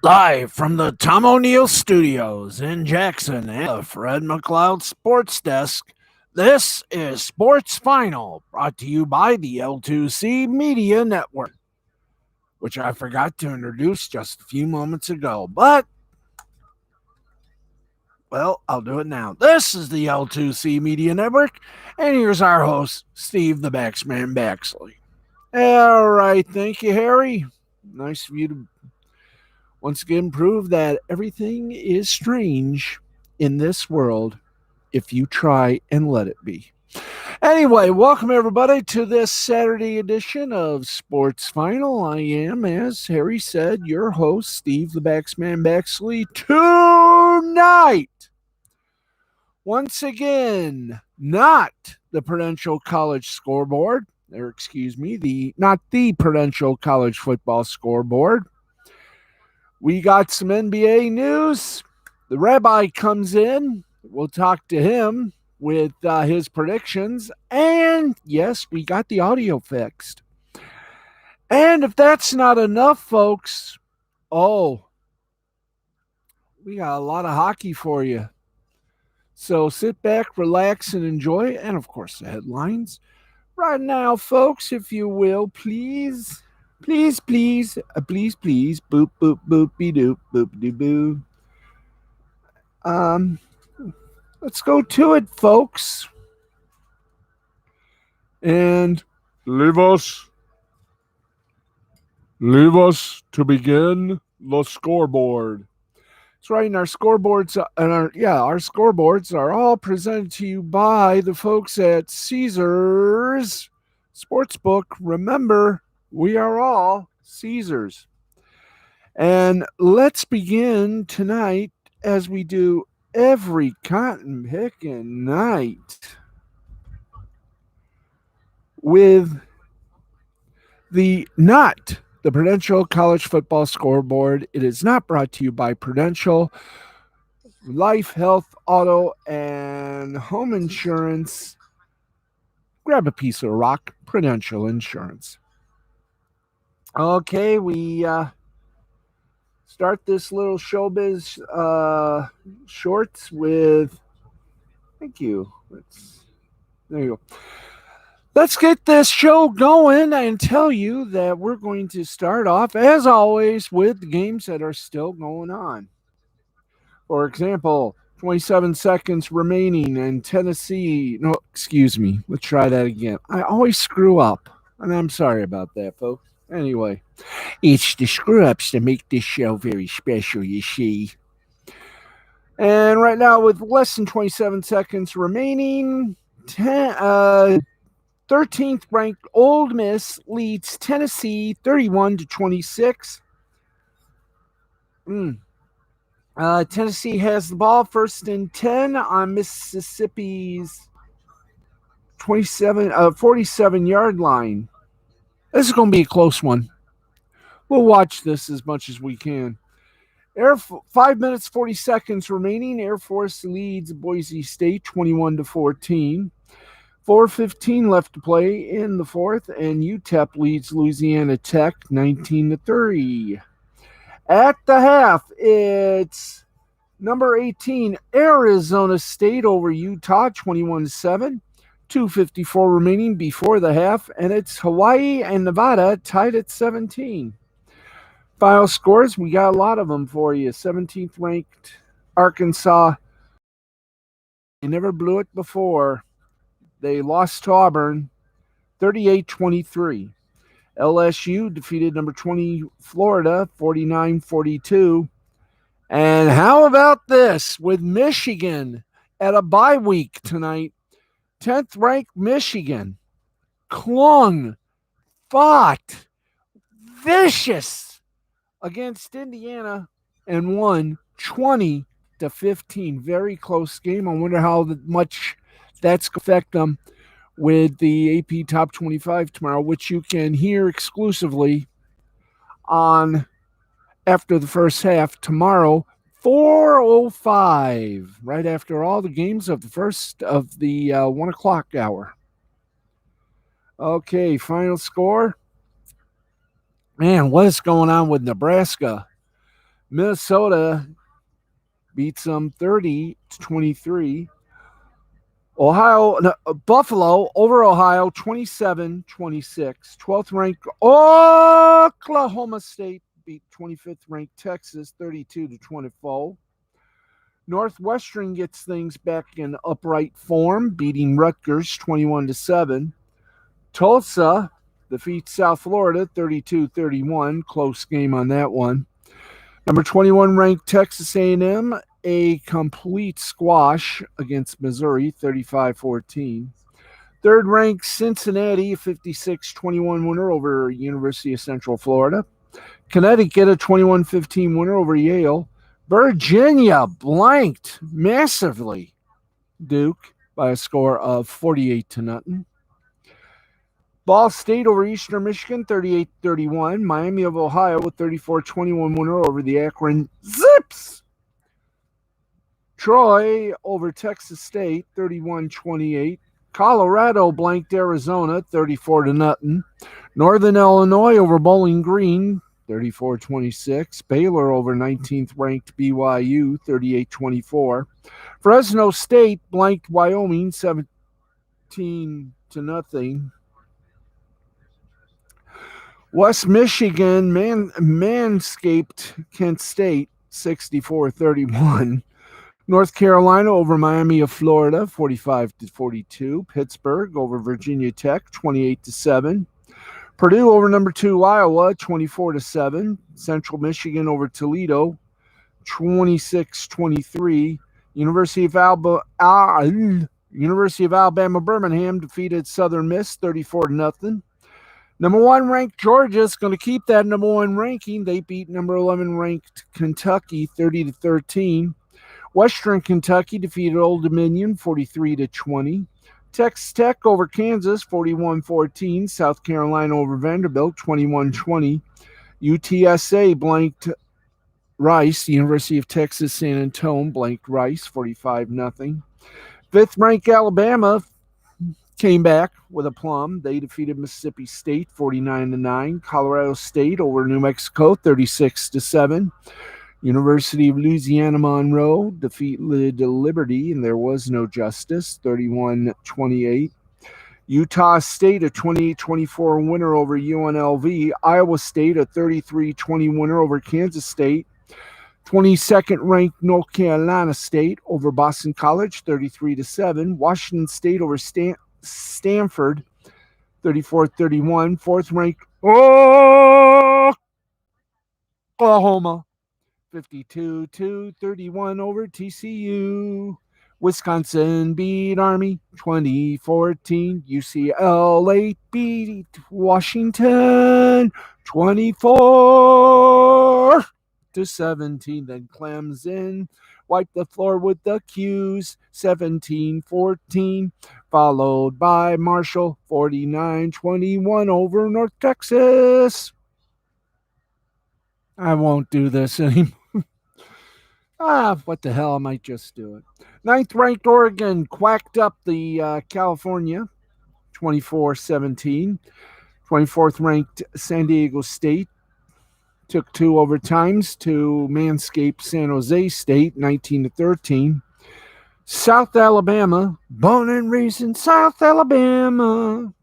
Live from the Tom O'Neill Studios in Jackson and the Fred McLeod Sports Desk, this is Sports Final, brought to you by the L2C Media Network, which I forgot to introduce just a few moments ago, but, well, I'll do it now. This is the L2C Media Network, and here's our host, Steve the Baxman Baxley. All right, thank you, Harry. Nice of you to once again prove that everything is strange in this world if you try and let it be. Anyway, welcome everybody to this Saturday edition of Sports Final. I am, as Harry said, your host, Steve the Baxman Baxley. Tonight, once again, not the Prudential College scoreboard, or excuse me, not the Prudential College football scoreboard. We got some NBA news. The rabbi comes in. We'll talk to him with his predictions. And yes, we got the audio fixed. And if that's not enough, folks, we got a lot of hockey for you. So sit back, relax, and enjoy. And of course, the headlines. Right now, folks, if you will, please. Please, please, boop, boop, boopy doop, boopity boo. Let's go to it, folks. And leave us to begin the scoreboard. That's right, and our scoreboards our scoreboards are all presented to you by the folks at Caesars Sportsbook. Remember, we are all Caesars. And let's begin tonight, as we do every cotton picking night, with the Prudential College Football Scoreboard. It is not brought to you by Prudential Life, Health, Auto, and Home Insurance. Grab a piece of rock, Prudential Insurance. Okay, we start this little showbiz shorts with, thank you. There you go. Let's get this show going and tell you that we're going to start off, as always, with the games that are still going on. For example, 27 seconds remaining in Tennessee. No, excuse me. Let's try that again. I always screw up, and I'm sorry about that, folks. Anyway, it's the screw-ups that make this show very special, you see. And right now, with less than 27 seconds remaining, 13th ranked Ole Miss leads Tennessee 31-26. Tennessee has the ball, 1st and 10 on Mississippi's 47-yard line. This is going to be a close one. We'll watch this as much as we can. 5 minutes, 40 seconds remaining. Air Force leads Boise State 21-14. 4:15 left to play in the fourth, and UTEP leads Louisiana Tech 19-3. At the half, it's number 18, Arizona State over Utah 21-7. 2:54 remaining before the half, and it's Hawaii and Nevada tied at 17. Final scores, we got a lot of them for you. 17th ranked Arkansas. They never blew it before. They lost to Auburn 38-23. LSU defeated number 20 Florida 49-42. And how about this with Michigan at a bye week tonight? 10th ranked Michigan fought vicious against Indiana and won 20-15. Very close game. I wonder how much that's going to affect them with the AP Top 25 tomorrow, which you can hear exclusively on after the first half tomorrow. 4:05, right after all the games of the first of the 1 o'clock hour. Okay, final score. Man, what is going on with Nebraska? Minnesota beats them 30-23. Buffalo over Ohio 27-26. 12th ranked Oklahoma State beat 25th ranked Texas 32-24. Northwestern gets things back in upright form, beating Rutgers 21-7. Tulsa defeats South Florida 32-31. Close game on that one. Number 21 ranked Texas A&M, a complete squash against Missouri 35-14. Third ranked Cincinnati, a 56-21 winner over University of Central Florida. Connecticut, a 21-15 winner over Yale. Virginia blanked massively Duke by a score of 48-0. Ball State over Eastern Michigan, 38-31. Miami of Ohio, a 34-21 winner over the Akron Zips. Troy over Texas State, 31-28. Colorado blanked Arizona, 34-0. Northern Illinois over Bowling Green, 34-26. Baylor over 19th ranked BYU, 38-24. Fresno State blanked Wyoming, 17-0. West Michigan manscaped Kent State 64-31. North Carolina over Miami of Florida 45-42. Pittsburgh over Virginia Tech 28-7. Purdue over number 2 Iowa 24-7. Central Michigan over Toledo 26-23. University of Alabama Birmingham defeated Southern Miss 34-0. Number 1 ranked Georgia is going to keep that number 1 ranking. They beat number 11 ranked Kentucky 30-13. Western Kentucky defeated Old Dominion 43-20. Texas Tech over Kansas 41-14. South Carolina over Vanderbilt 21-20. UTSA blanked Rice. The University of Texas San Antonio blanked Rice 45-0. Fifth ranked Alabama came back with a plum. They defeated Mississippi State 49-9. Colorado State over New Mexico 36-7. University of Louisiana Monroe defeated Liberty, and there was no justice, 31-28. Utah State, a 28-24 winner over UNLV. Iowa State, a 33-20 winner over Kansas State. 22nd ranked North Carolina State over Boston College, 33-7. Washington State over Stanford, 34-31. Fourth ranked Oklahoma, 52-31 over TCU. Wisconsin beat Army 2014. UCLA beat Washington 24-17. Then Clemson wiped the floor with the Qs 17-14, followed by Marshall 49-21 over North Texas. I won't do this anymore. What the hell? I might just do it. Ninth ranked Oregon quacked up the California 24-17. 24th ranked San Diego State took 2 overtimes to Manscaped San Jose State 19-13. South Alabama, born and raised in South Alabama,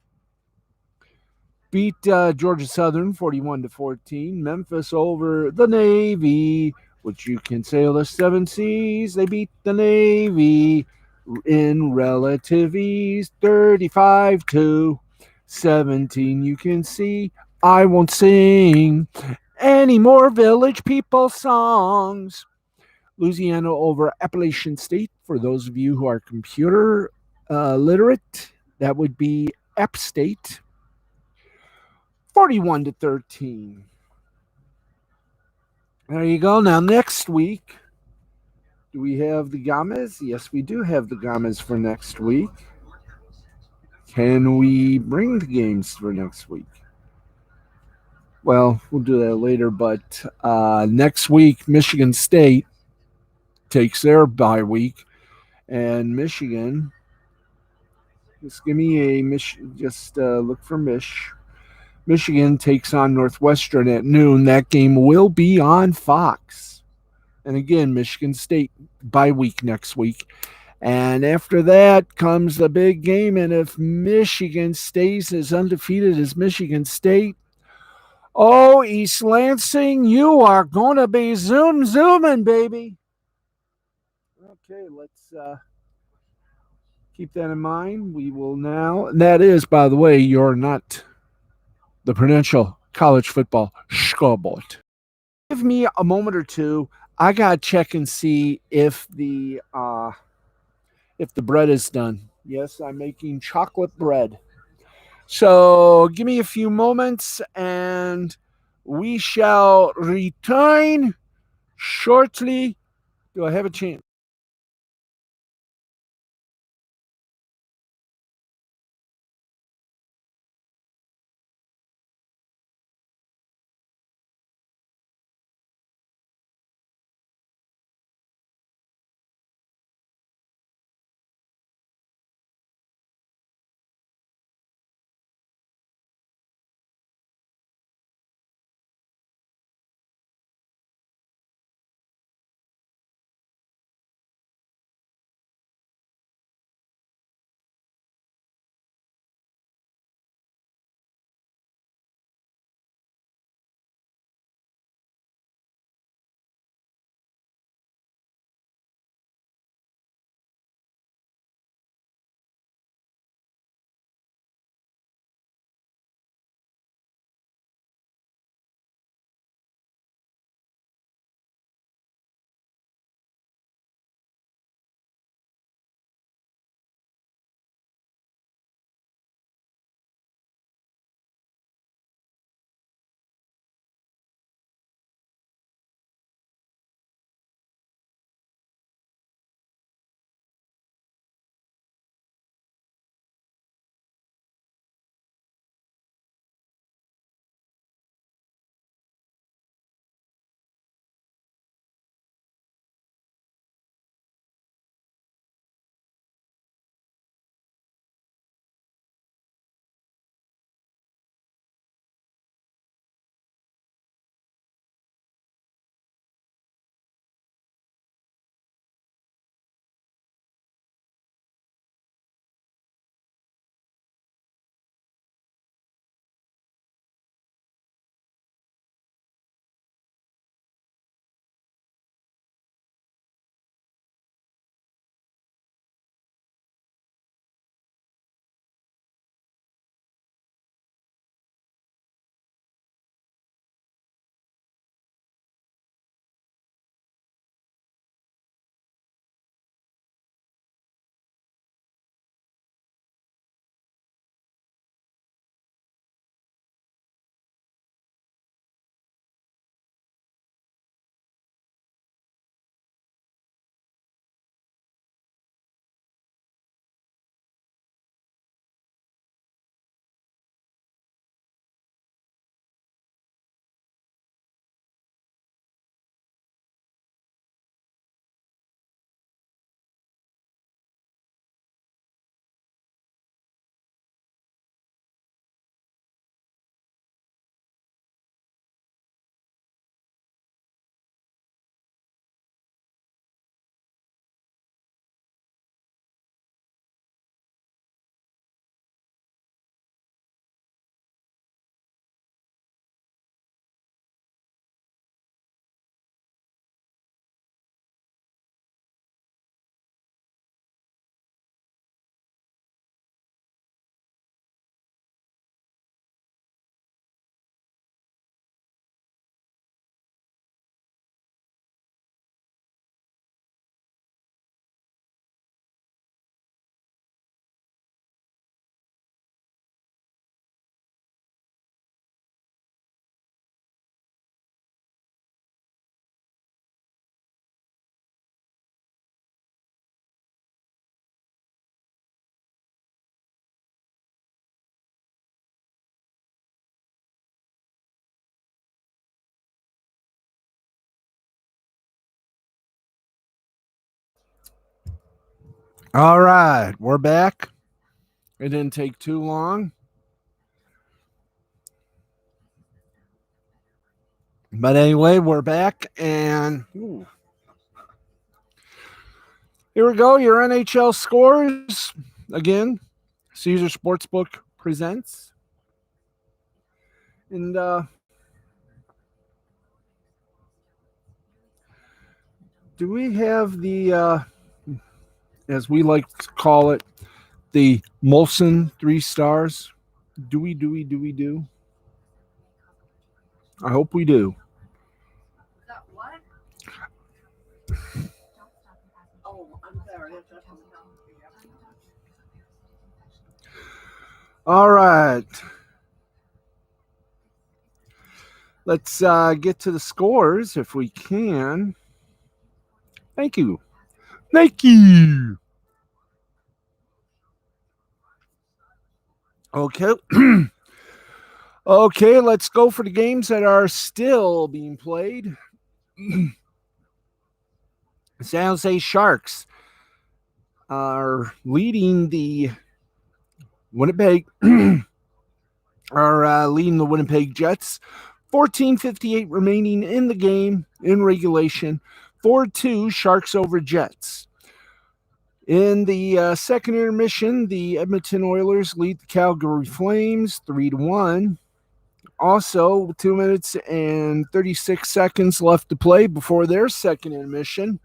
beat Georgia Southern 41-14. Memphis over the Navy, which you can sail the 7 seas. They beat the Navy in relative ease 35-17. You can see I won't sing any more Village People songs. Louisiana over Appalachian State. For those of you who are computer literate, that would be App State. 41-13. There you go. Now, next week, do we have the Games? Yes, we do have the Games for next week. Can we bring the games for next week? Well, we'll do that later, but next week, Michigan State takes their bye week, and Michigan, just give me a Mich. Just look for Mich. Michigan takes on Northwestern at noon. That game will be on Fox. And again, Michigan State bye week next week. And after that comes the big game. And if Michigan stays as undefeated as Michigan State, oh, East Lansing, you are going to be zooming, baby. Okay, let's keep that in mind. We will now, and that is, by the way, you're not the Prudential College Football Scoreboard. Give me a moment or two. I gotta check and see if the bread is done. Yes, I'm making chocolate bread. So give me a few moments and we shall return shortly. Do I have a chance? All right, we're back. It didn't take too long. But anyway, we're back, and here we go. Your NHL scores again. Caesar Sportsbook presents, and do we have the as we like to call it, the Molson 3 stars? Do we? Do we? Do we? Do? I hope we do. All right. Let's get to the scores if we can. Thank you. Thank you. Okay. Okay, let's go for the games that are still being played. San Jose Sharks are leading the Winnipeg Jets. 14:58 remaining in the game in regulation. 4-2 Sharks over Jets. In the second intermission, the Edmonton Oilers lead the Calgary Flames 3-1. Also, 2 minutes and 36 seconds left to play before their second intermission.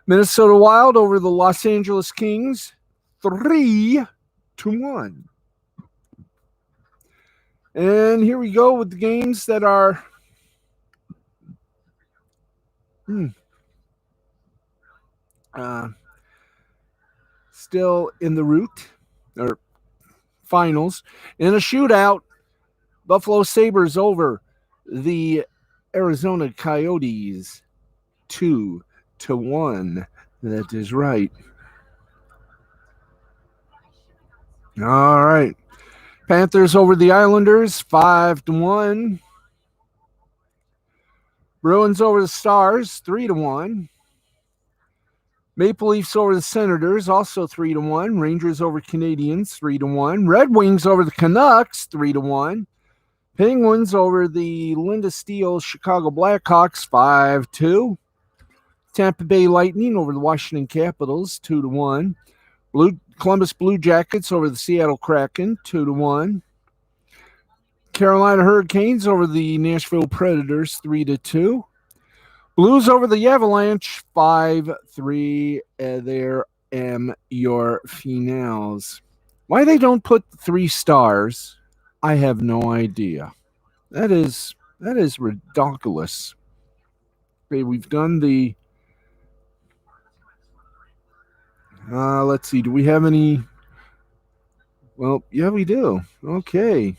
Minnesota Wild over the Los Angeles Kings 3-1. And here we go with the games that are still in the route or finals. In a shootout, Buffalo Sabres over the Arizona Coyotes 2-1. That is right. All right. Panthers over the Islanders 5-1. Bruins over the Stars 3-1. Maple Leafs over the Senators also 3-1. Rangers over Canadiens 3-1. Red Wings over the Canucks 3-1. Penguins over the Linda Steele Chicago Blackhawks 5-2. Tampa Bay Lightning over the Washington Capitals 2-1. Columbus Blue Jackets over the Seattle Kraken 2-1. Carolina Hurricanes over the Nashville Predators 3-2. Blues over the Avalanche 5-3. There am your finals. Why they don't put 3 stars, I have no idea. That is ridiculous. Okay, we've done the. Let's see. Do we have any? Well, yeah, we do. Okay.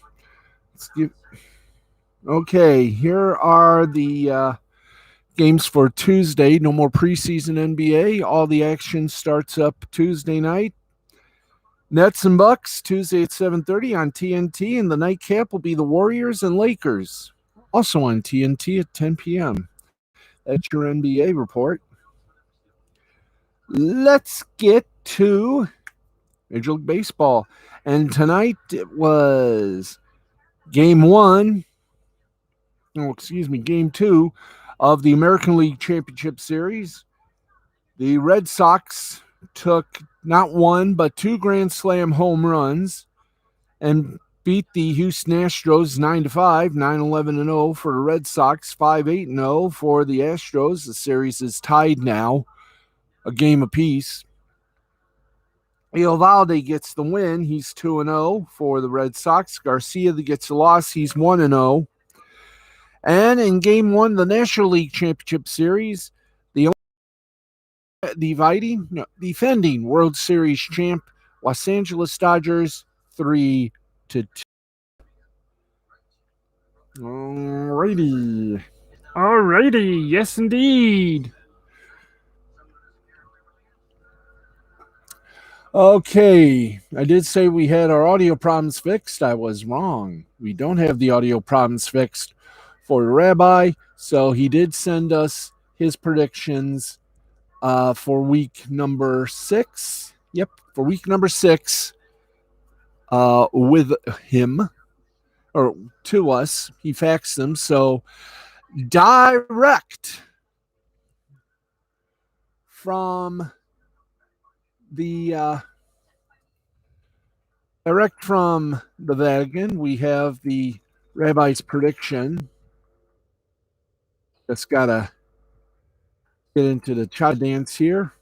Okay, here are the games for Tuesday. No more preseason NBA. All the action starts up Tuesday night. Nets and Bucks Tuesday at 7:30 on TNT, and the nightcap will be the Warriors and Lakers, also on TNT at 10 p.m. That's your NBA report. Let's get to Major League Baseball. And tonight it was Game 2 of the American League Championship Series. The Red Sox took not one, but 2 Grand Slam home runs and beat the Houston Astros 9-5, 9-11-0 for the Red Sox, 5-8-0 for the Astros. The series is tied now, a game apiece. Eovaldi gets the win. He's 2-0 for the Red Sox. Garcia gets the loss. He's 1-0. And in Game 1 of the National League Championship Series, the defending World Series champ Los Angeles Dodgers 3-2. Alrighty. Yes, indeed. Okay, I did say we had our audio problems fixed. I was wrong. We don't have the audio problems fixed for the Rabbi, so he did send us his predictions for week number 6. Yep, for week number 6 with him, or to us. He faxed them, so direct from the Vatican. We have the Rabbi's prediction. Just gotta get into the cha dance here.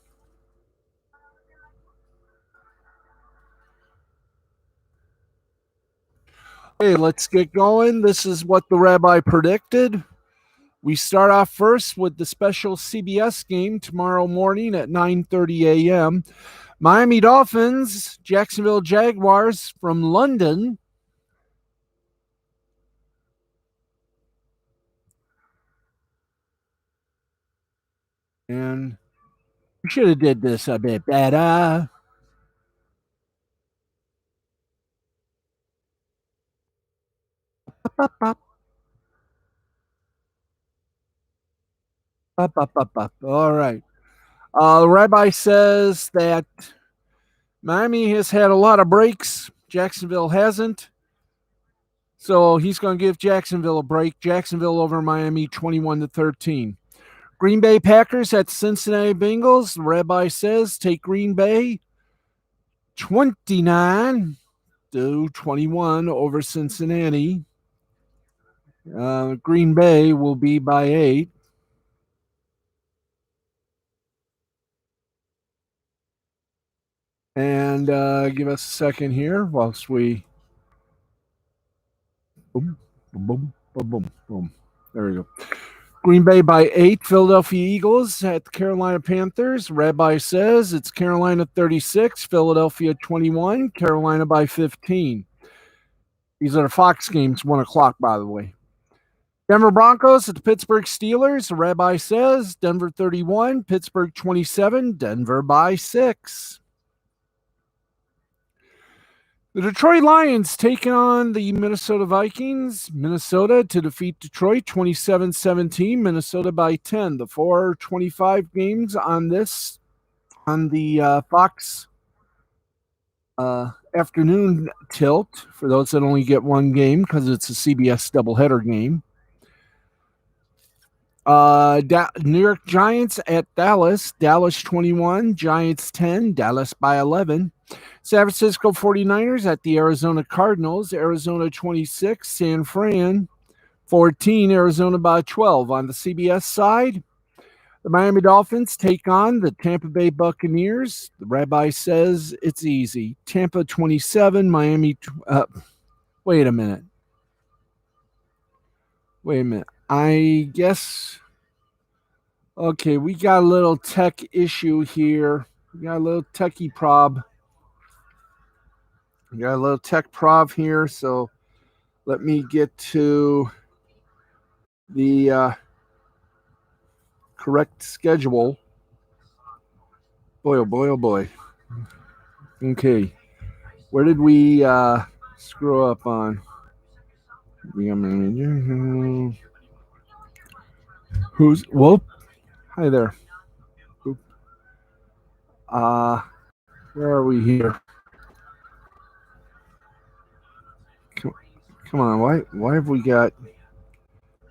Okay, let's get going. This is what the Rabbi predicted. We start off first with the special CBS game tomorrow morning at 9:30 a.m. Miami Dolphins, Jacksonville Jaguars from London. And we should have did this a bit better. All right. The rabbi says that Miami has had a lot of breaks. Jacksonville hasn't. So he's going to give Jacksonville a break. Jacksonville over Miami 21-13. Green Bay Packers at Cincinnati Bengals. The rabbi says take Green Bay 29-21 over Cincinnati. Green Bay will be by 8. And give us a second here whilst we boom, boom, boom, boom, boom. There we go. Green Bay by 8. Philadelphia Eagles at the Carolina Panthers. Rabbi says it's Carolina 36, Philadelphia 21, Carolina by 15. These are the Fox games, 1 o'clock, by the way. Denver Broncos at the Pittsburgh Steelers. The rabbi says Denver 31, Pittsburgh 27, Denver by 6. The Detroit Lions taking on the Minnesota Vikings. Minnesota to defeat Detroit 27-17. Minnesota by 10. The 4:25 games on the Fox afternoon tilt for those that only get one game because it's a CBS doubleheader game. New York Giants at Dallas. Dallas 21, Giants 10, Dallas by 11. San Francisco 49ers at the Arizona Cardinals. Arizona 26, San Fran 14, Arizona by 12. On the CBS side, the Miami Dolphins take on the Tampa Bay Buccaneers. The rabbi says it's easy. Tampa 27, Miami. Wait a minute. I guess. Okay, we got a little tech issue here. We got a little techie prob. We got a little tech prov here, so let me get to the correct schedule. Boy, oh boy, oh boy. Okay, where did we screw up on? Who's whoop? Hi there. Where are we here? Come on, why have we got?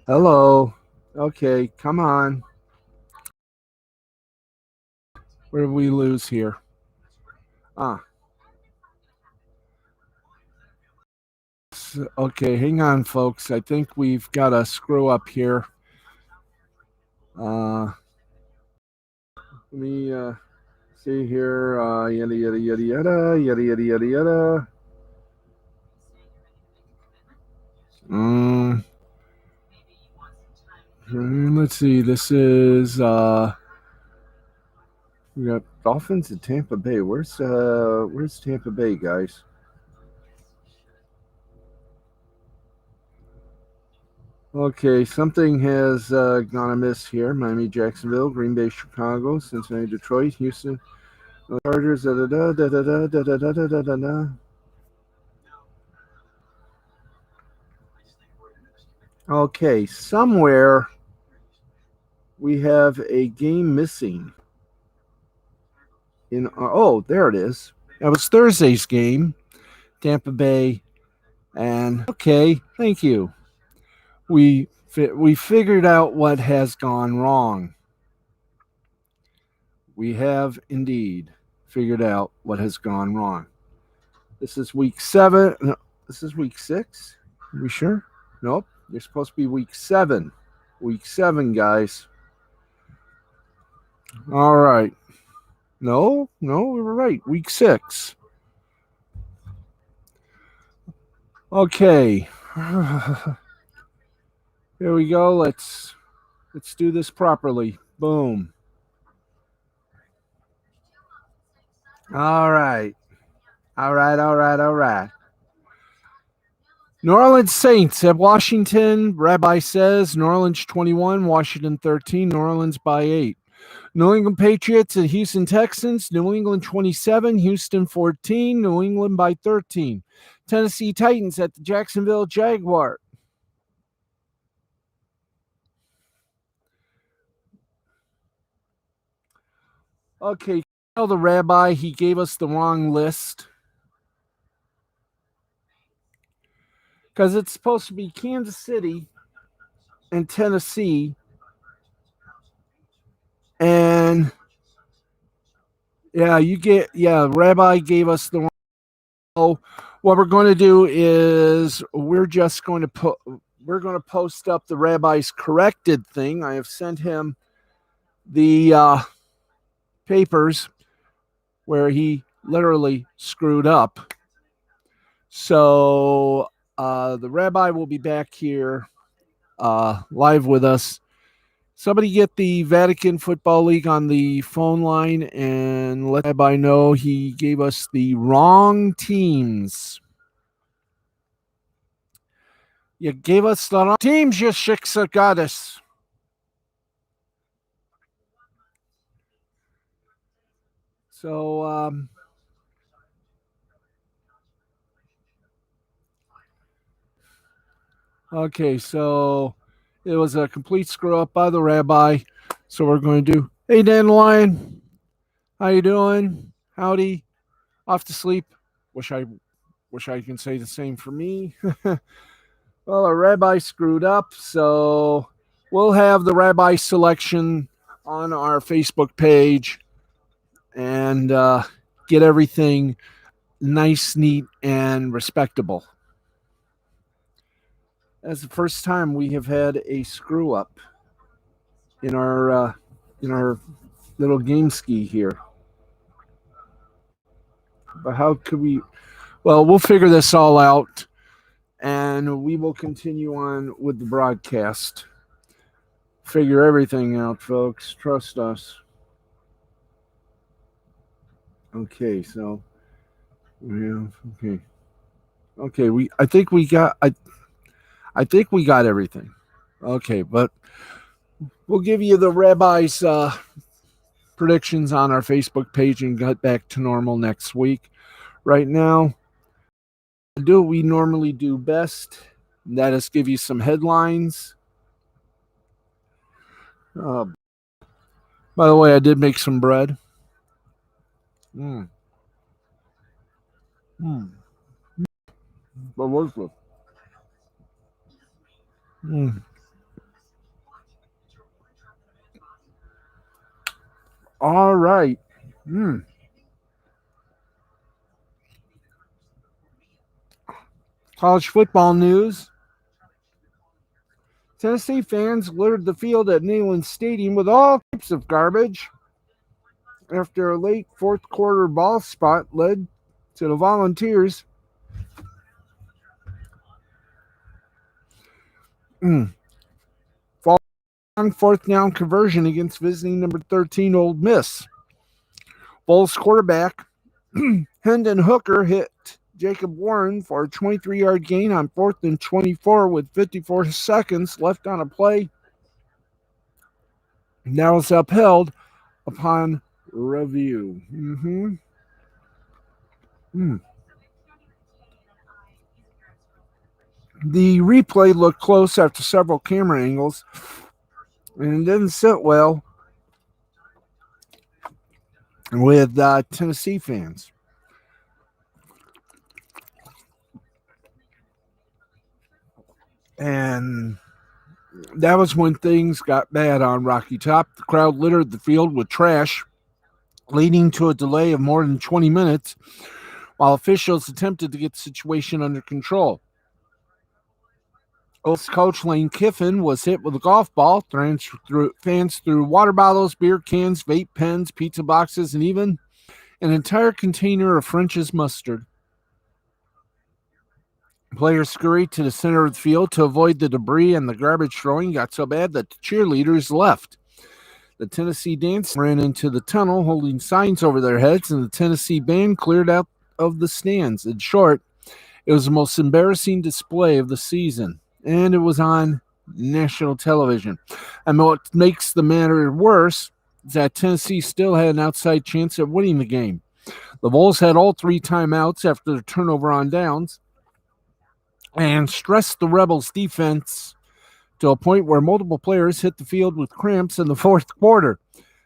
Hello. Okay, come on. Where did we lose here? Okay, hang on, folks. I think we've got a screw up here. Let me see here. Yada yada yada yada yada yada yada yada. Let's see. This is we got Dolphins at Tampa Bay. Where's Tampa Bay, guys? Okay, something has gone amiss here. Miami, Jacksonville, Green Bay, Chicago, Cincinnati, Detroit, Houston, Chargers. Da da da da da da da da da da da. Okay, somewhere we have a game missing. There it is. That was Thursday's game, Tampa Bay, and okay, thank you. We We figured out what has gone wrong. We have indeed figured out what has gone wrong. This is week 7. No, this is week 6. Are we sure? Nope. You're supposed to be week 7. Week 7, guys. All right. No, we were right. Week 6. Okay. Here we go. Let's do this properly. Boom. All right. New Orleans Saints at Washington. Rabbi says New Orleans 21, Washington 13, New Orleans by 8. New England Patriots at Houston Texans. New England 27, Houston 14, New England by 13. Tennessee Titans at the Jacksonville Jaguar. Okay, tell the rabbi he gave us the wrong list. Because it's supposed to be Kansas City and Tennessee. And rabbi gave us the wrong. So what we're going to do is we're going to post up the rabbi's corrected thing. I have sent him the papers where he literally screwed up. So the rabbi will be back here live with us. Somebody get the Vatican Football League on the phone line and let the rabbi know he gave us the wrong teams. You gave us the wrong teams, you Shiksa goddess. So, okay, so it was a complete screw up by the rabbi. So we're going to do, hey, Dandelion, how you doing? Howdy. Off to sleep. Wish I can say the same for me. Well, our rabbi screwed up, so we'll have the rabbi selection on our Facebook page and get everything nice, neat, and respectable. That's the first time we have had a screw up in our little game ski here. But how could we? Well, we'll figure this all out, and we will continue on with the broadcast. Figure everything out, folks. Trust us. Okay, so okay. I think we got everything. Okay, but we'll give you the rabbi's predictions on our Facebook page and get back to normal next week. Right now, do what we normally do best. And that is give you some headlines. By the way, I did make some bread. But what's it? All right. College football news. Tennessee fans littered the field at Neyland Stadium with all types of garbage after a late fourth quarter ball spot led to the Volunteers falling fourth down conversion against visiting number 13 Old Miss. Bulls quarterback Hendon Hooker hit Jacob Warren for a 23-yard gain on 4th and 24 with 54 seconds left on a play. And that was upheld upon review. The replay looked close after several camera angles, and it didn't sit well with Tennessee fans. And That was when things got bad on Rocky Top. The crowd littered the field with trash, leading to a delay of more than 20 minutes while officials attempted to get the situation under control. Colts coach Lane Kiffin was hit with a golf ball. Fans threw water bottles, beer cans, vape pens, pizza boxes, and even an entire container of French's mustard. Players scurried to the center of the field to avoid the debris, and the garbage throwing got so bad that the cheerleaders left. The Tennessee dance ran into the tunnel holding signs over their heads, and the Tennessee band cleared out of the stands. In short, it was the most embarrassing display of the season, and it was on national television. And what makes the matter worse is that Tennessee still had an outside chance at winning the game. The Vols had all 3 timeouts after the turnover on downs and stressed the Rebels' defense to a point where multiple players hit the field with cramps in the fourth quarter.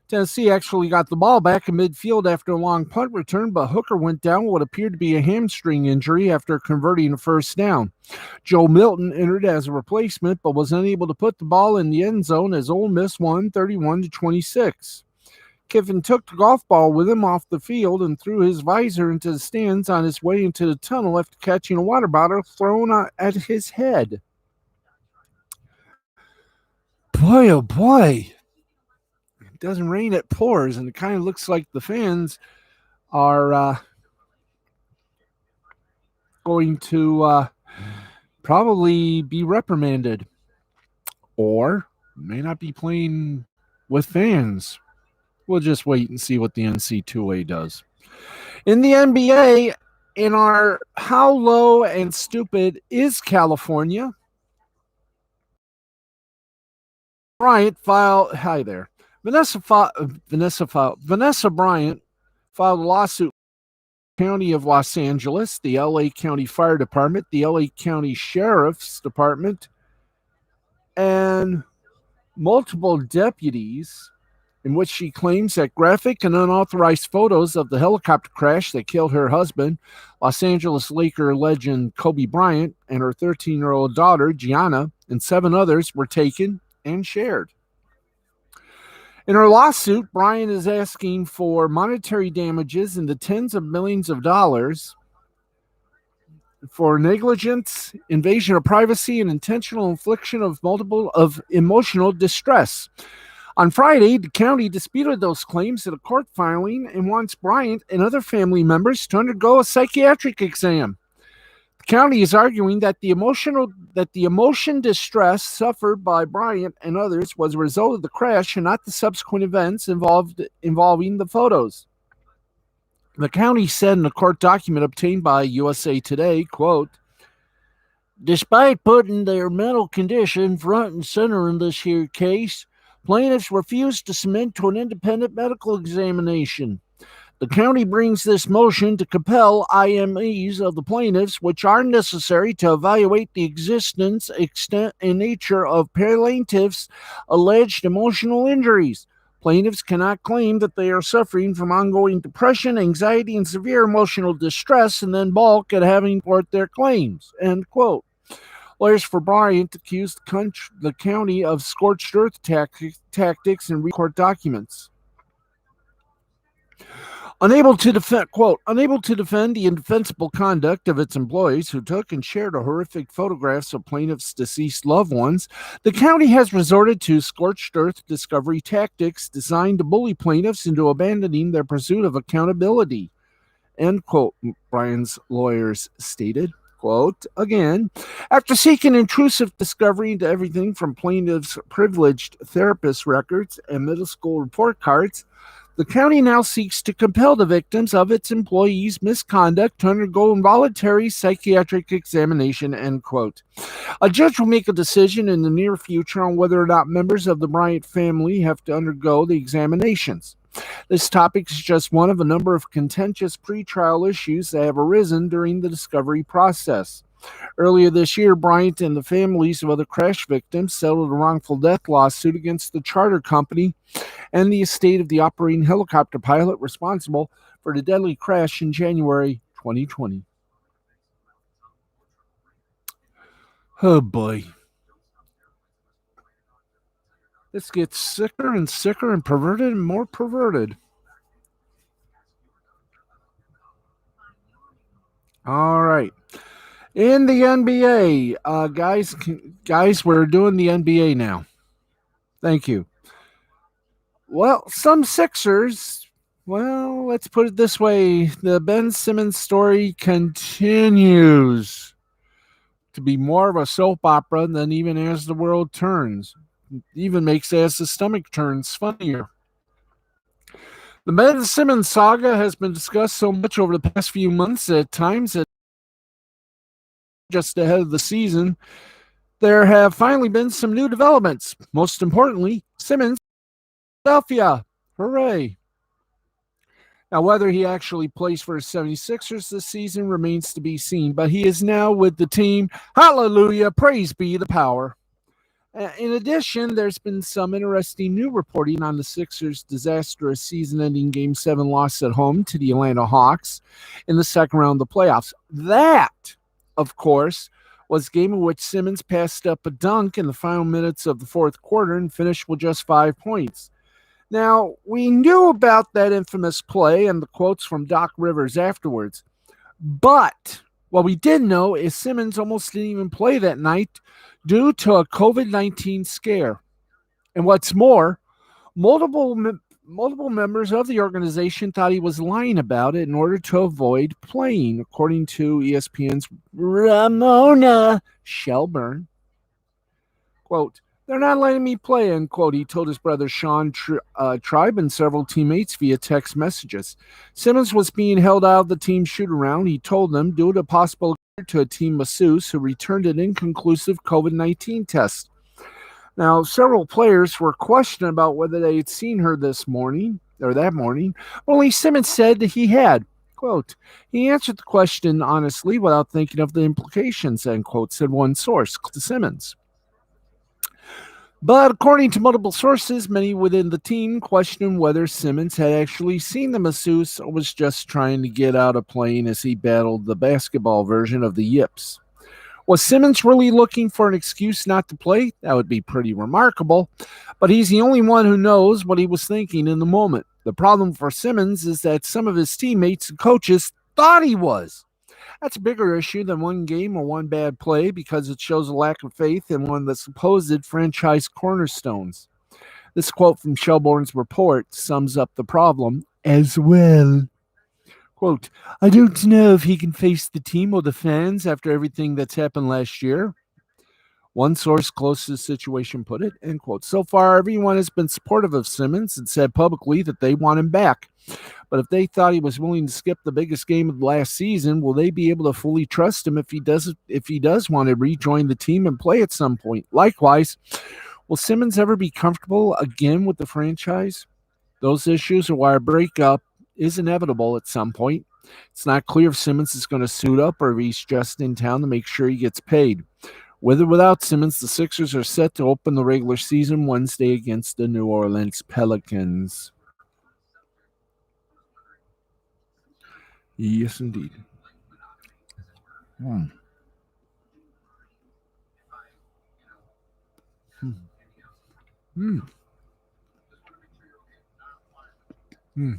Tennessee actually got the ball back in midfield after a long punt return, but Hooker went down with what appeared to be a hamstring injury after converting a first down. Joe Milton entered as a replacement, but was unable to put the ball in the end zone as Ole Miss won 31-26. Kiffin took the golf ball with him off the field and threw his visor into the stands on his way into the tunnel after catching a water bottle thrown at his head. Boy, oh boy. It doesn't rain, it pours, and it kind of looks like the fans are going to probably be reprimanded or may not be playing with fans. We'll just wait and see what the NC2A does. In the NBA, in our How Low and Stupid is California, Bryant filed. Hi there. Vanessa Bryant filed a lawsuit with the County of Los Angeles, the LA County Fire Department, the LA County Sheriff's Department, and multiple deputies, in which she claims that graphic and unauthorized photos of the helicopter crash that killed her husband, Los Angeles Laker legend Kobe Bryant, and her 13-year-old daughter, Gianna, and 7 others were taken and shared. In her lawsuit, Bryant is asking for monetary damages in the tens of millions of dollars for negligence, invasion of privacy, and intentional infliction of emotional distress. On Friday, the county disputed those claims in a court filing and wants Bryant and other family members to undergo a psychiatric exam. The county is arguing that the emotion distress suffered by Bryant and others was a result of the crash and not the subsequent events involving the photos. The county said in a court document obtained by USA Today, quote, "Despite putting their mental condition front and center in this here case, plaintiffs refused to submit to an independent medical examination. The county brings this motion to compel IMEs of the plaintiffs, which are necessary to evaluate the existence, extent, and nature of plaintiffs' alleged emotional injuries. Plaintiffs cannot claim that they are suffering from ongoing depression, anxiety, and severe emotional distress and then balk at having to support their claims." End quote. Lawyers for Bryant accused the county of scorched earth tactics and court documents. Unable to defend the indefensible conduct of its employees who took and shared horrific photographs of plaintiffs' deceased loved ones, the county has resorted to scorched earth discovery tactics designed to bully plaintiffs into abandoning their pursuit of accountability. End quote, Bryant's lawyers stated. Quote, again, after seeking intrusive discovery into everything from plaintiffs' privileged therapist records and middle school report cards, the county now seeks to compel the victims of its employees' misconduct to undergo involuntary psychiatric examination, end quote. A judge will make a decision in the near future on whether or not members of the Bryant family have to undergo the examinations. This topic is just one of a number of contentious pretrial issues that have arisen during the discovery process. Earlier this year, Bryant and the families of other crash victims settled a wrongful death lawsuit against the charter company and the estate of the operating helicopter pilot responsible for the deadly crash in January 2020. Oh boy. This gets sicker and sicker and perverted and more perverted. All right. In the NBA, guys, we're doing the NBA now. Thank you. Well, some Sixers. Well, let's put it this way: the Ben Simmons story continues to be more of a soap opera than Even As the World Turns. It even makes As the Stomach Turns funnier. The Ben Simmons saga has been discussed so much over the past few months at times that just ahead of the season, there have finally been some new developments. Most importantly, Simmons, Philadelphia. Hooray. Now, whether he actually plays for the 76ers this season remains to be seen, but he is now with the team. Hallelujah. Praise be the power. In addition, there's been some interesting new reporting on the Sixers' disastrous season-ending Game 7 loss at home to the Atlanta Hawks in the second round of the playoffs. That, of course, was a game in which Simmons passed up a dunk in the final minutes of the fourth quarter and finished with just 5 points. Now, we knew about that infamous play and the quotes from Doc Rivers afterwards, but what we did know is Simmons almost didn't even play that night due to a COVID-19 scare. And what's more, multiple members of the organization thought he was lying about it in order to avoid playing, according to ESPN's Ramona Shelburne. Quote, "They're not letting me play," end quote, he told his brother Sean Tribe and several teammates via text messages. Simmons was being held out of the team shoot-around, he told them, due to possible to a team masseuse who returned an inconclusive COVID-19 test. Now, several players were questioning about whether they had seen her that morning. Only Simmons said that he had. Quote, "He answered the question honestly without thinking of the implications," end quote, said one source to Simmons. But according to multiple sources, many within the team questioned whether Simmons had actually seen the masseuse or was just trying to get out of playing as he battled the basketball version of the yips. Was Simmons really looking for an excuse not to play? That would be pretty remarkable. But he's the only one who knows what he was thinking in the moment. The problem for Simmons is that some of his teammates and coaches thought he was. That's a bigger issue than one game or one bad play because it shows a lack of faith in one of the supposed franchise cornerstones. This quote from Shelbourne's report sums up the problem as well. Quote, "I don't know if he can face the team or the fans after everything that's happened last year." One source close to the situation put it, end quote. "So far, everyone has been supportive of Simmons and said publicly that they want him back. But if they thought he was willing to skip the biggest game of the last season, will they be able to fully trust him if he does want to rejoin the team and play at some point? Likewise, will Simmons ever be comfortable again with the franchise? Those issues are why a breakup is inevitable at some point. It's not clear if Simmons is going to suit up or if he's just in town to make sure he gets paid. With or without Simmons, the Sixers are set to open the regular season Wednesday against the New Orleans Pelicans." Yes, indeed. Hmm. Hmm. Hmm. Hmm.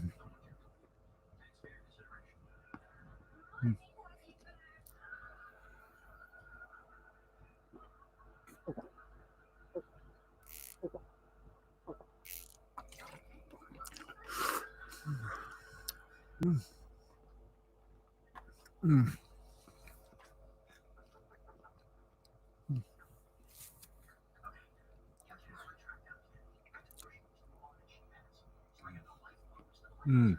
Hmm. Hmm. Hmm.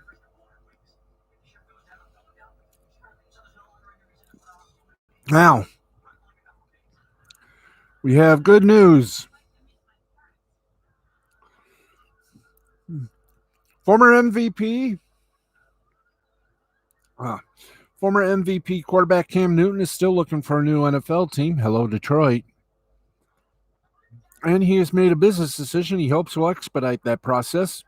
Now, we have good news. Former MVP, uh, former MVP quarterback Cam Newton is still looking for a new NFL team. Hello, Detroit. And he has made a business decision. He hopes will expedite that process.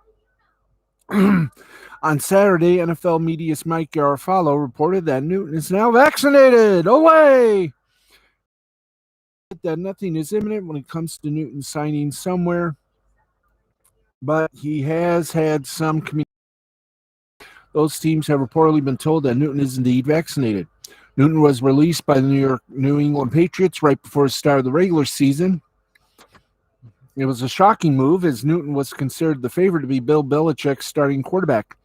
On Saturday, NFL media's Mike Garafalo reported that Newton is now vaccinated. Away! That nothing is imminent when it comes to Newton signing somewhere. but he has had some communication. Those teams have reportedly been told that Newton is indeed vaccinated. Newton was released by the New England Patriots right before the start of the regular season. It was a shocking move, as Newton was considered the favorite to be Bill Belichick's starting quarterback.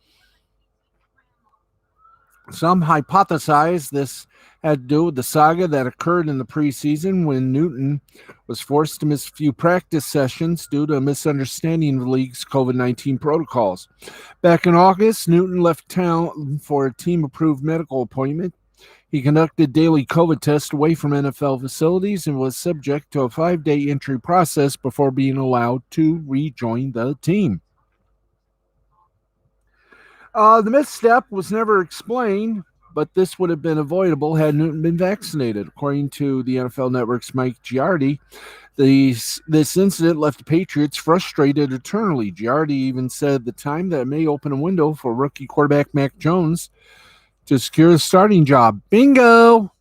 Some hypothesize this had to do with the saga that occurred in the preseason when Newton was forced to miss a few practice sessions due to a misunderstanding of the league's COVID-19 protocols. Back in August, Newton left town for a team-approved medical appointment. He conducted daily COVID tests away from NFL facilities and was subject to a 5-day entry process before being allowed to rejoin the team. The misstep was never explained, but this would have been avoidable had Newton been vaccinated. According to the NFL Network's Mike Giardi, this incident left the Patriots frustrated eternally. Giardi even said at the time that it may open a window for rookie quarterback Mac Jones to secure the starting job. Bingo!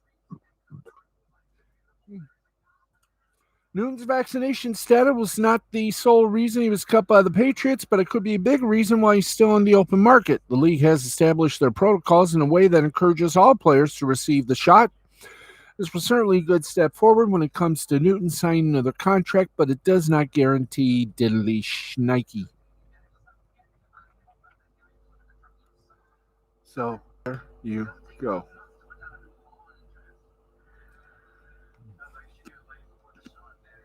Newton's vaccination status was not the sole reason he was cut by the Patriots, but it could be a big reason why he's still on the open market. The league has established their protocols in a way that encourages all players to receive the shot. This was certainly a good step forward when it comes to Newton signing another contract, but it does not guarantee diddly shnikey. So there you go.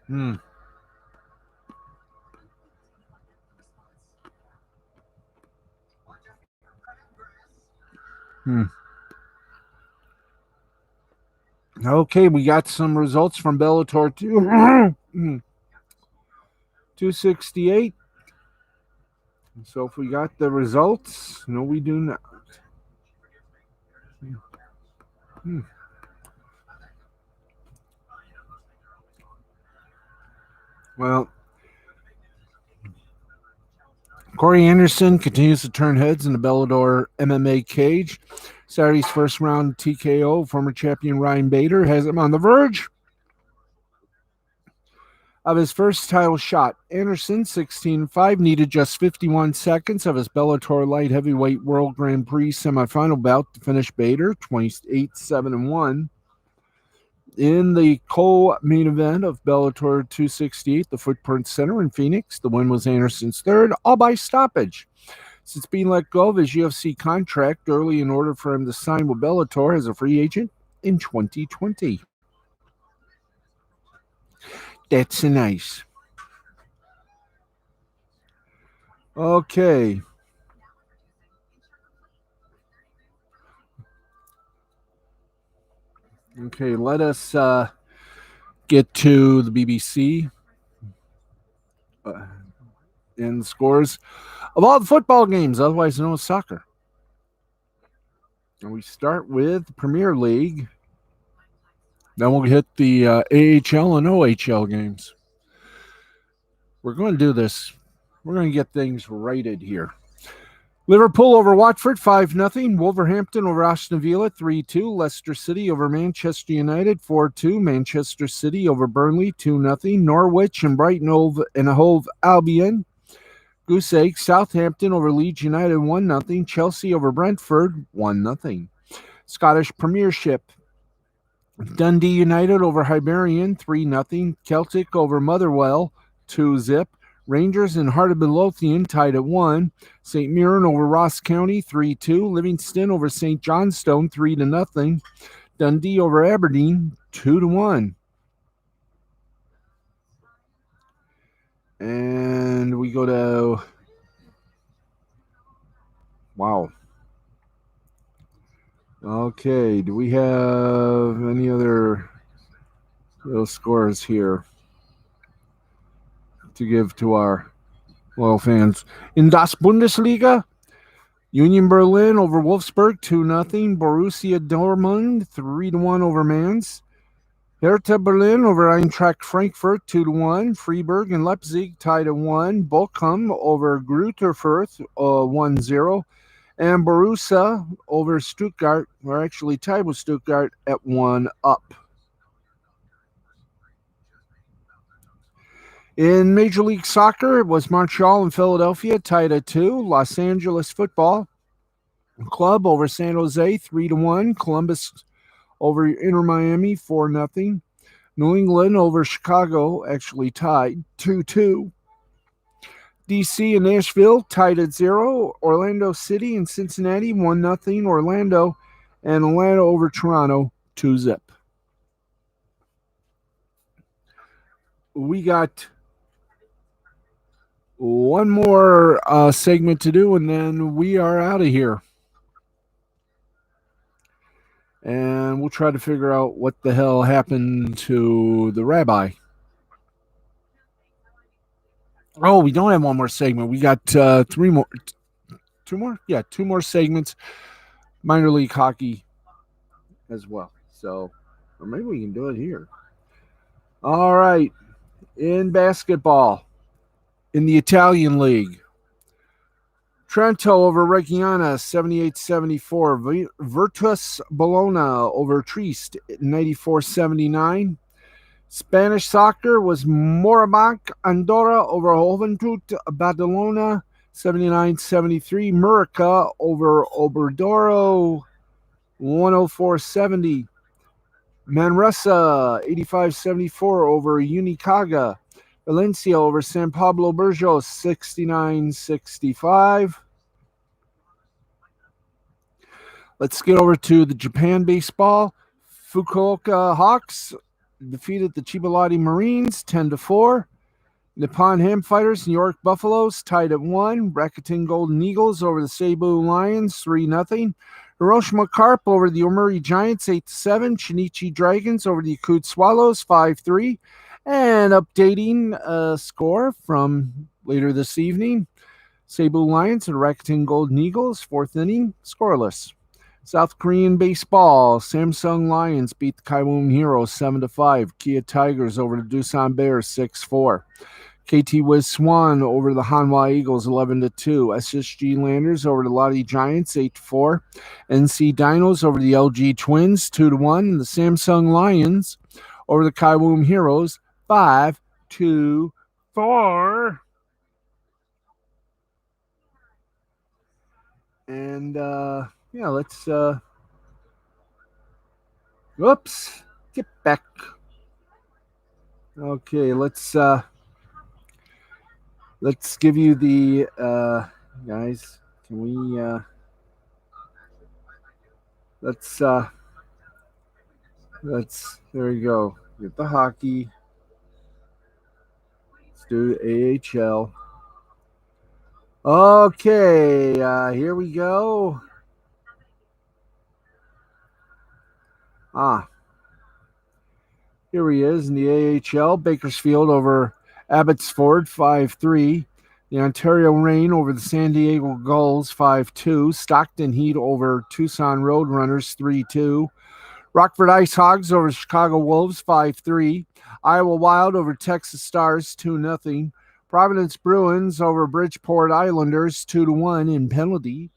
Hmm. Okay, we got some results from Bellator 268. So if we got the results, no, we do not. Well, Corey Anderson continues to turn heads in the Bellator MMA cage. Saturday's first round TKO, former champion Ryan Bader has him on the verge of his first title shot. Anderson, 16-5, needed just 51 seconds of his Bellator light heavyweight World Grand Prix semifinal bout to finish Bader, 28-7-1. In the co-main event of Bellator 268, the Footprint Center in Phoenix, the win was Anderson's third, all by stoppage. Since being let go of his UFC contract early in order for him to sign with Bellator as a free agent in 2020. That's nice. Okay. Okay, let us get to the BBC and the scores of all the football games, otherwise known as soccer. And we start with the Premier League. Then we'll hit the AHL and OHL games. We're going to do this. We're going to get things righted here. Liverpool over Watford, 5-0. Wolverhampton over Aston Villa, 3-2. Leicester City over Manchester United, 4-2. Manchester City over Burnley, 2-0. Norwich and Brighton and Hove Albion. Goose Egg, Southampton over Leeds United, 1-0. Chelsea over Brentford, 1-0. Scottish Premiership. Dundee United over Hibernian, 3-0. Celtic over Motherwell, 2-0. Rangers and Heart of Midlothian tied at 1. St. Mirren over Ross County, 3-2. Livingston over St. Johnstone, 3-0. Dundee over Aberdeen, 2-1. And we go to... Wow. Okay, do we have any other little scores here to give to our loyal fans? In Das Bundesliga, Union Berlin over Wolfsburg, 2-0. Borussia Dortmund, 3-1 over Mainz. Hertha Berlin over Eintracht Frankfurt, 2-1. Freiburg and Leipzig tied at 1. Bochum over Greuther Fürth, 1-0. And Borussia over Stuttgart, or actually tied with Stuttgart at 1-up. In Major League Soccer, it was Montreal and Philadelphia tied at 2. Los Angeles Football Club over San Jose 3-1. Columbus over Inter Miami 4-0. New England over Chicago actually tied 2-2. DC and Nashville tied at 0. Orlando City and Cincinnati 1-0. Orlando and Atlanta over Toronto 2-0. We got one more segment to do, and then we are out of here. And we'll try to figure out what the hell happened to the rabbi. Oh, we don't have one more segment. We got two more? Yeah, two more segments. Minor league hockey as well. So, or maybe we can do it here. All right. In basketball, in the Italian League, Trento over Reggiana 78-74. Virtus Bologna over Trieste 94-79. Spanish soccer was Morabanc Andorra over Juventud Badalona 79-73. Murica over Obradoro 104-70. Manresa 85-74 over Unicaga. Valencia over San Pablo Burgos 69-65. Let's get over to the Japan baseball. Fukuoka Hawks defeated the Chibalati Marines 10-4. Nippon Ham Fighters, New York Buffaloes tied at 1. Rakuten Golden Eagles over the Seibu Lions 3-0. Hiroshima Carp over the Yomiuri Giants 8-7. Shinichi Dragons over the Yakut Swallows 5-3. And updating score from later this evening, Seibu Lions and Rakuten Golden Eagles, 4th inning, scoreless. South Korean baseball, Samsung Lions beat the Kaiwoom Heroes 7-5. Kia Tigers over the Doosan Bears 6-4. KT Wiz Swan over the Hanwha Eagles 11-2. SSG Landers over the Lottie Giants 8-4. NC Dinos over the LG Twins 2-1. And the Samsung Lions over the Kaiwoom Heroes 5-4. And yeah, let's whoops, get back. Okay, let's give you the guys, can we let's there you go. Get the hockey. Let's do AHL. Okay, here we go. Here he is in the AHL. Bakersfield over Abbotsford 5-3. The Ontario Reign over the San Diego Gulls 5-2. Stockton Heat over Tucson Roadrunners 3-2. Rockford Ice Hogs over Chicago Wolves 5-3. Iowa Wild over Texas Stars 2-0. Providence Bruins over Bridgeport Islanders 2-1 in penalty.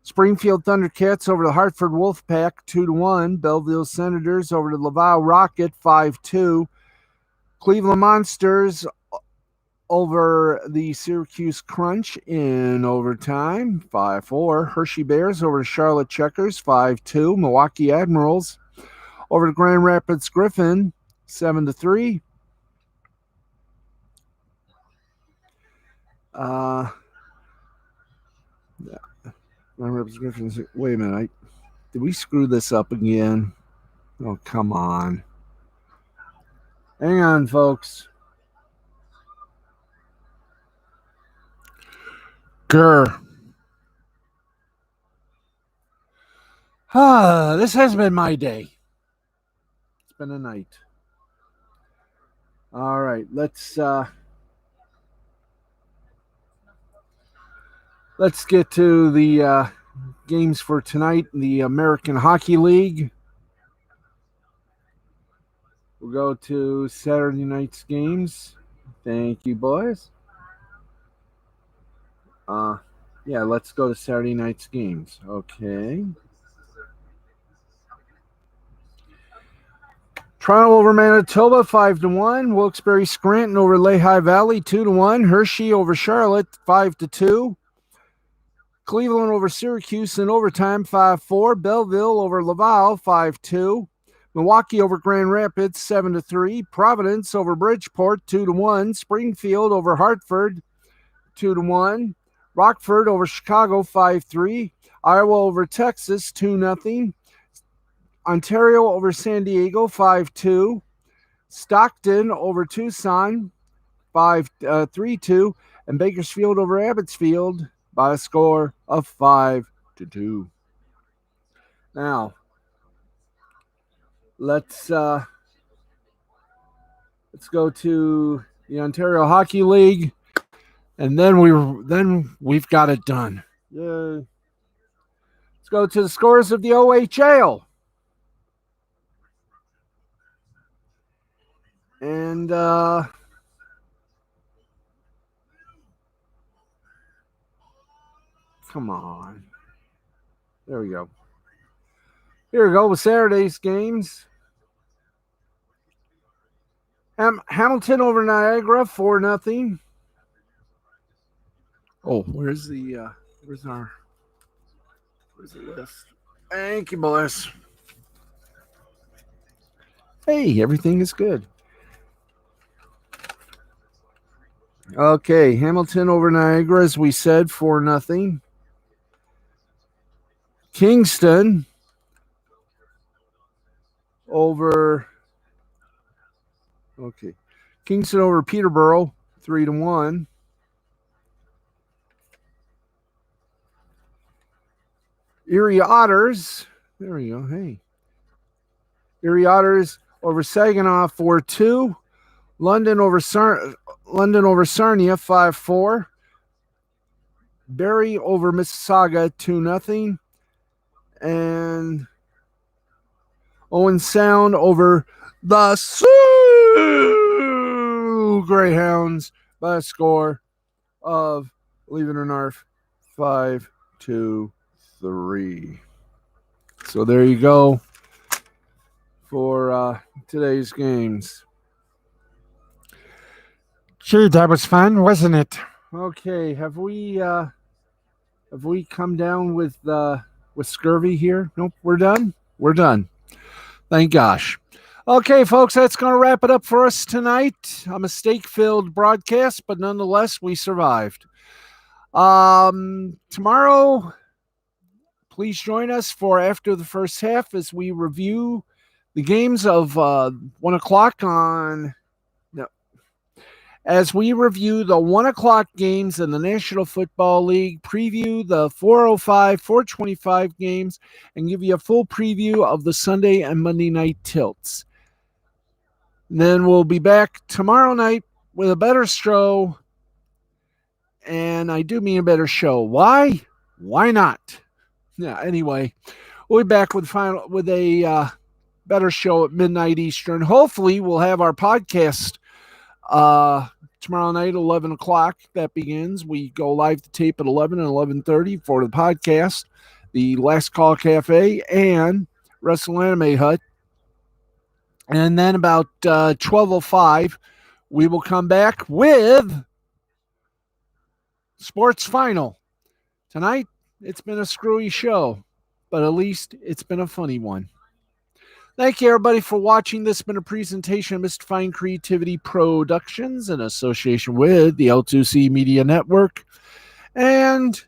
Springfield Thundercats over the Hartford Wolfpack 2-1. Belleville Senators over the Laval Rocket 5-2. Cleveland Monsters over the Syracuse Crunch in overtime 5-4. Hershey Bears over the Charlotte Checkers 5-2. Milwaukee Admirals over the Grand Rapids Griffin 7-3. Wait a minute. Did we screw this up again? Oh, come on. Hang on, folks. Grr. This has been my day. It's been a night. All right, let's get to the games for tonight in the American Hockey League. We'll go to Saturday night's games. Thank you, boys. Yeah, let's go to Saturday night's games. Okay. Toronto over Manitoba 5-1. Wilkes-Barre Scranton over Lehigh Valley 2-1. Hershey over Charlotte 5-2. Cleveland over Syracuse in overtime 5-4. Belleville over Laval 5-2. Milwaukee over Grand Rapids 7-3. Providence over Bridgeport 2-1. Springfield over Hartford 2-1. Rockford over Chicago 5-3. Iowa over Texas 2-0. Ontario over San Diego 5-2. Stockton over Tucson 3-2. And Bakersfield over Abbotsfield by a score of 5-2. Now, let's go to the Ontario Hockey League, and then we've got it done. Let's go to the scores of the OHL. And come on. There we go. Here we go with Saturday's games. Hamilton over Niagara 4-0. Oh, where's the list? Thank you, boys. Hey, everything is good. Okay, Hamilton over Niagara, as we said, 4-0. Kingston over Peterborough 3-1. Erie Otters, there we go. Hey, Erie Otters over Saginaw 4-2. London over Sarnia 5-4. Barrie over Mississauga 2-0. And Owen Sound over the Sioux Greyhounds by a score of, believe it or not, 5-3. So there you go for today's games. Gee, that was fun, wasn't it? Okay, have we come down with scurvy here? Nope, we're done. We're done. Thank gosh. Okay, folks, that's going to wrap it up for us tonight. A mistake-filled broadcast, but nonetheless, we survived. Tomorrow, please join us for after the first half as we review the games of 1 o'clock on. As we review the 1 o'clock games in the National Football League, preview the 4:05, 4:25 games, and give you a full preview of the Sunday and Monday night tilts. And then we'll be back tomorrow night with a better show. And I do mean a better show. Why? Why not? Yeah, anyway, we'll be back with a better show at midnight Eastern. Hopefully, we'll have our podcast tomorrow night, 11 o'clock. That begins. We go live to tape at 11 and 11:30 for the podcast, the Last Call Cafe, and Wrestle Anime Hut. And then about 12:05, we will come back with Sports Final. Tonight, it's been a screwy show, but at least it's been a funny one. Thank you, everybody, for watching. This has been a presentation of Mystifying Creativity Productions in association with the L2C Media Network and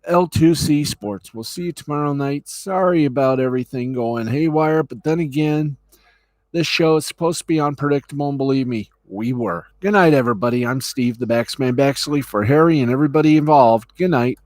L2C Sports. We'll see you tomorrow night. Sorry about everything going haywire, but then again, this show is supposed to be unpredictable, and believe me, we were. Good night, everybody. I'm Steve, the Baxman Baxley, for Harry and everybody involved. Good night.